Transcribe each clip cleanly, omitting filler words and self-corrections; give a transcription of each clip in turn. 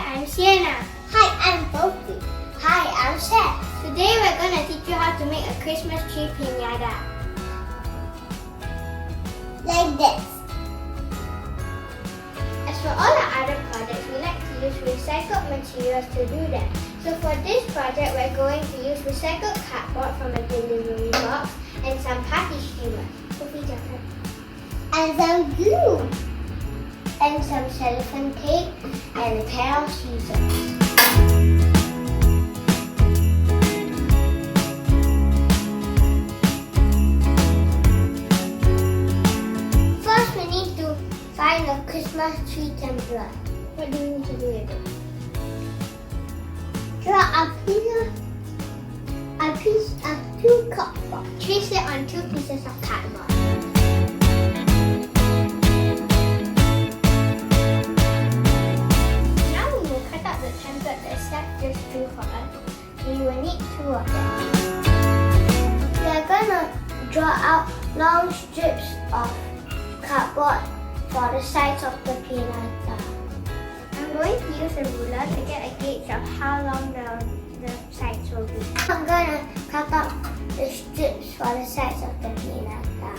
I'm Sienna. Hi, I'm Sophie. Hi, I'm Seth. Today we're going to teach you how to make a Christmas tree pinata. Like this. As for all our other projects, we like to use recycled materials to do them. So for this project, we're going to use recycled cardboard from a delivery box and some party streamers. Sophie, your turn. And some glue. And some cellophane tape and a pair of scissors. First, we need to find a Christmas tree template. What do we need to do with it? Draw a piece of two cardboard. Trace it on 2 pieces of cardboard. Now we will cut out the template that Seth just drew for us. We will need 2 of them. We are gonna draw out long strips of cardboard for the sides of the pinata. I'm going to use a ruler to get a gauge of how long the sides will be. I'm gonna cut out the strips for the sides of the pinata.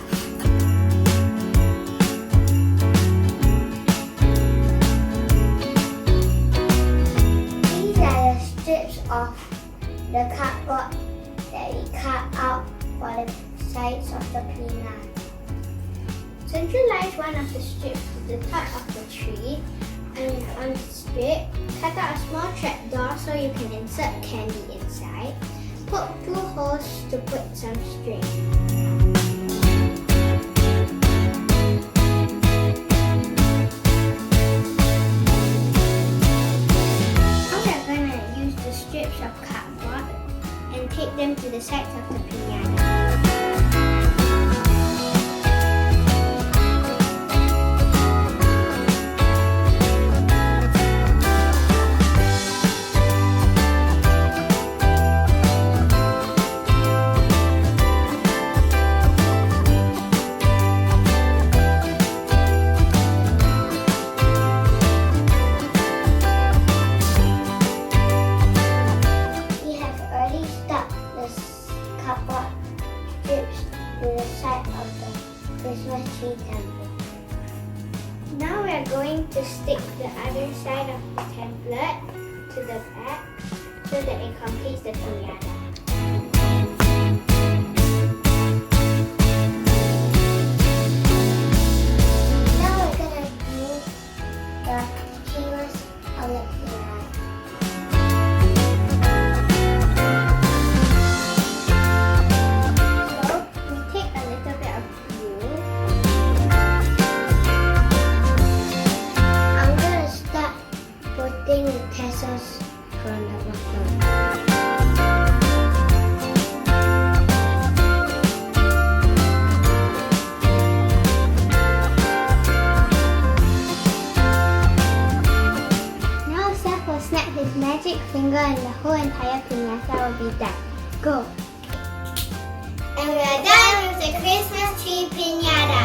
These are the strips of the cardboard that we cut out for the sides of the pinata. Centralize one of the strips to the top of the tree, and on the strip, cut out a small trapdoor so you can insert candy inside. Poke 2 holes to put some string. Now we are going to use the strips of cardboard and take them to the sides of the pinata. Christmas tree template. Now we are going to stick the other side of the template to the back so that it completes the pinata. Now we're going to glue the streamers on the pinata. From the bottom. Now Seth will snap his magic finger and the whole entire pinata will be done. Go! And we are done with the Christmas tree pinata.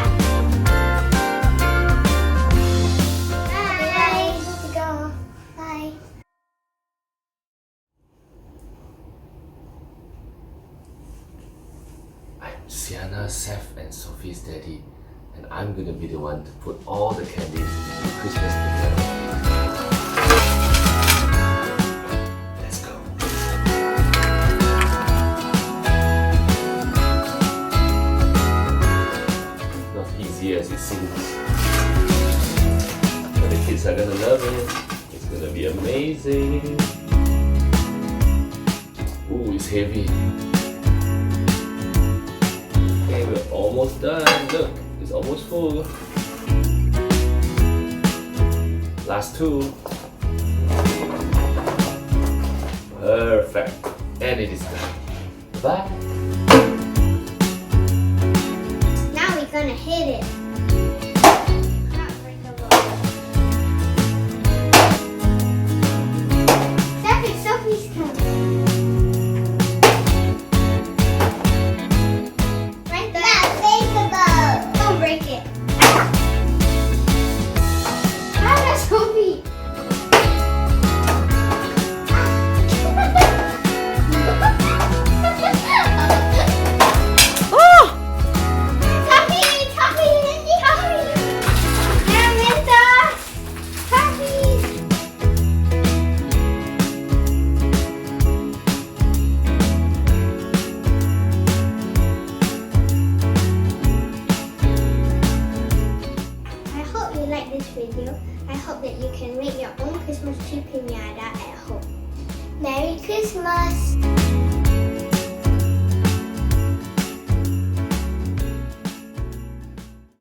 Sienna, Seth and Sophie's daddy, and I'm gonna be the one to put all the candies in the Christmas pinata. Let's go. Not easy as it seems, but the kids are gonna love it. It's gonna be amazing. Ooh, it's heavy. We're almost done. Look, it's almost full. Last 2. Perfect. And it is done. Bye. Now we're gonna hit it. Not breakable. Seth and Sophie's turn. Don't break it. How does Sophie? Christmas Tree Pinata at home. Merry Christmas!